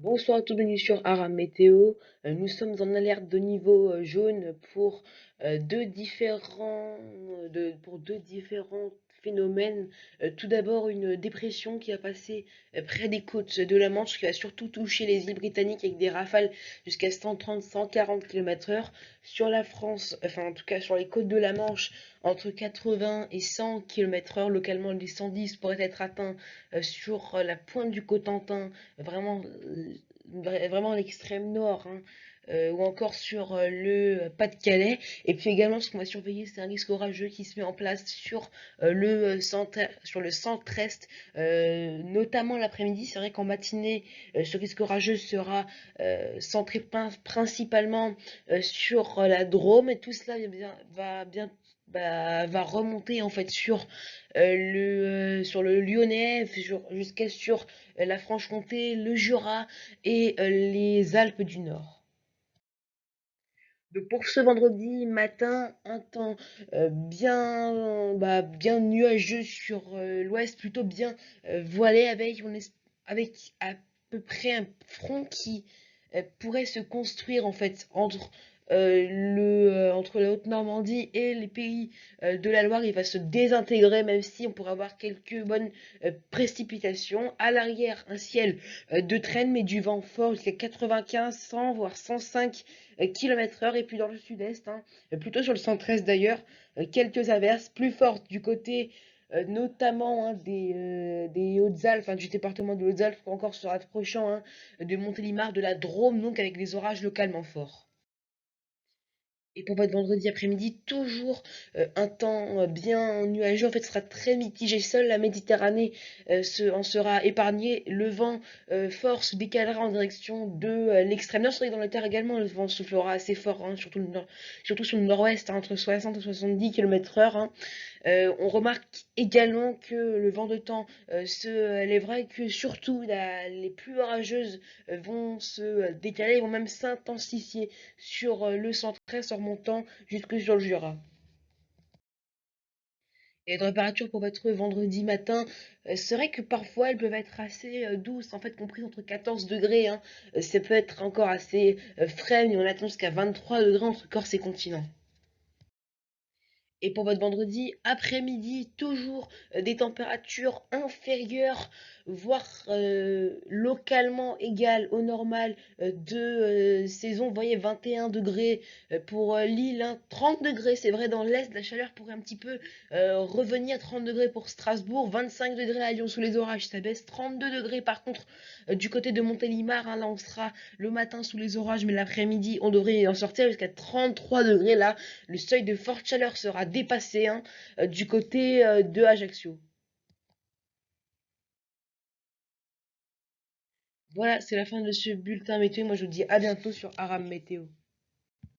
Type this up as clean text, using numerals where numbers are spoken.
Bonsoir à tous, bienvenue sur Aram Météo. Nous sommes en alerte de niveau jaune pour pour deux différents phénomènes. Tout d'abord, une dépression qui va passer près des côtes de la Manche, qui va surtout toucher les îles britanniques avec des rafales jusqu'à 130-140 km/h. Sur la France, enfin en tout cas sur les côtes de la Manche, entre 80 et 100 km/h. Localement, les 110 pourraient être atteints sur la pointe du Cotentin, vraiment, vraiment l'extrême nord, hein, ou encore sur le Pas-de-Calais. Et puis également, ce qu'on va surveiller, c'est un risque orageux qui se met en place sur sur le centre-est, notamment l'après-midi. C'est vrai qu'en matinée, ce risque orageux sera centré principalement sur la Drôme, et tout cela va remonter en fait sur le Lyonnais, jusqu'à sur la Franche-Comté, le Jura et les Alpes du Nord. Donc pour ce vendredi matin, un temps bien nuageux sur l'ouest, plutôt bien voilé, avec à peu près un front qui pourrait se construire en fait entre la Haute-Normandie et les pays de la Loire. Il va se désintégrer, même si on pourra avoir quelques bonnes précipitations. À l'arrière, un ciel de traîne, mais du vent fort jusqu'à 95, 100, voire 105 km/h. Et puis dans le sud-est, hein, plutôt sur le centre-est d'ailleurs, quelques averses plus fortes du côté notamment, hein, des Hautes-Alpes, enfin, du département de Hautes-Alpes, encore se rapprochant, hein, de Montélimar, de la Drôme, donc avec des orages localement forts. Et pour votre vendredi après-midi, toujours un temps bien nuageux. En fait, ce sera très mitigé. Seule la Méditerranée en sera épargnée. Le vent fort se décalera en direction de l'extrême nord. C'est vrai que dans le terre également, le vent soufflera assez fort, hein, surtout sur le nord-ouest, hein, entre 60 et 70 km/h. Hein. On remarque également que le vent de temps se lèvera, et que surtout les pluies orageuses vont se décaler, vont même s'intensifier sur le centre-est en remontant jusque sur le Jura. Et les températures pour votre vendredi matin, c'est vrai que parfois elles peuvent être assez douces, en fait comprises entre 14 degrés. Hein. Ça peut être encore assez frais, mais on attend jusqu'à 23 degrés entre Corse et continent. Et pour votre vendredi après-midi, toujours des températures inférieures, voire localement égales au normal de saison. Vous voyez, 21 degrés pour Lille, hein, 30 degrés, c'est vrai, dans l'Est, la chaleur pourrait un petit peu revenir. 30 degrés pour Strasbourg, 25 degrés à Lyon sous les orages, ça baisse. 32 degrés par contre du côté de Montélimar, hein, là on sera le matin sous les orages, mais l'après-midi on devrait en sortir jusqu'à 33 degrés. Là, le seuil de forte chaleur sera dépassé, hein, du côté de Ajaccio. Voilà, c'est la fin de ce bulletin météo. Moi, je vous dis à bientôt sur Aram Météo.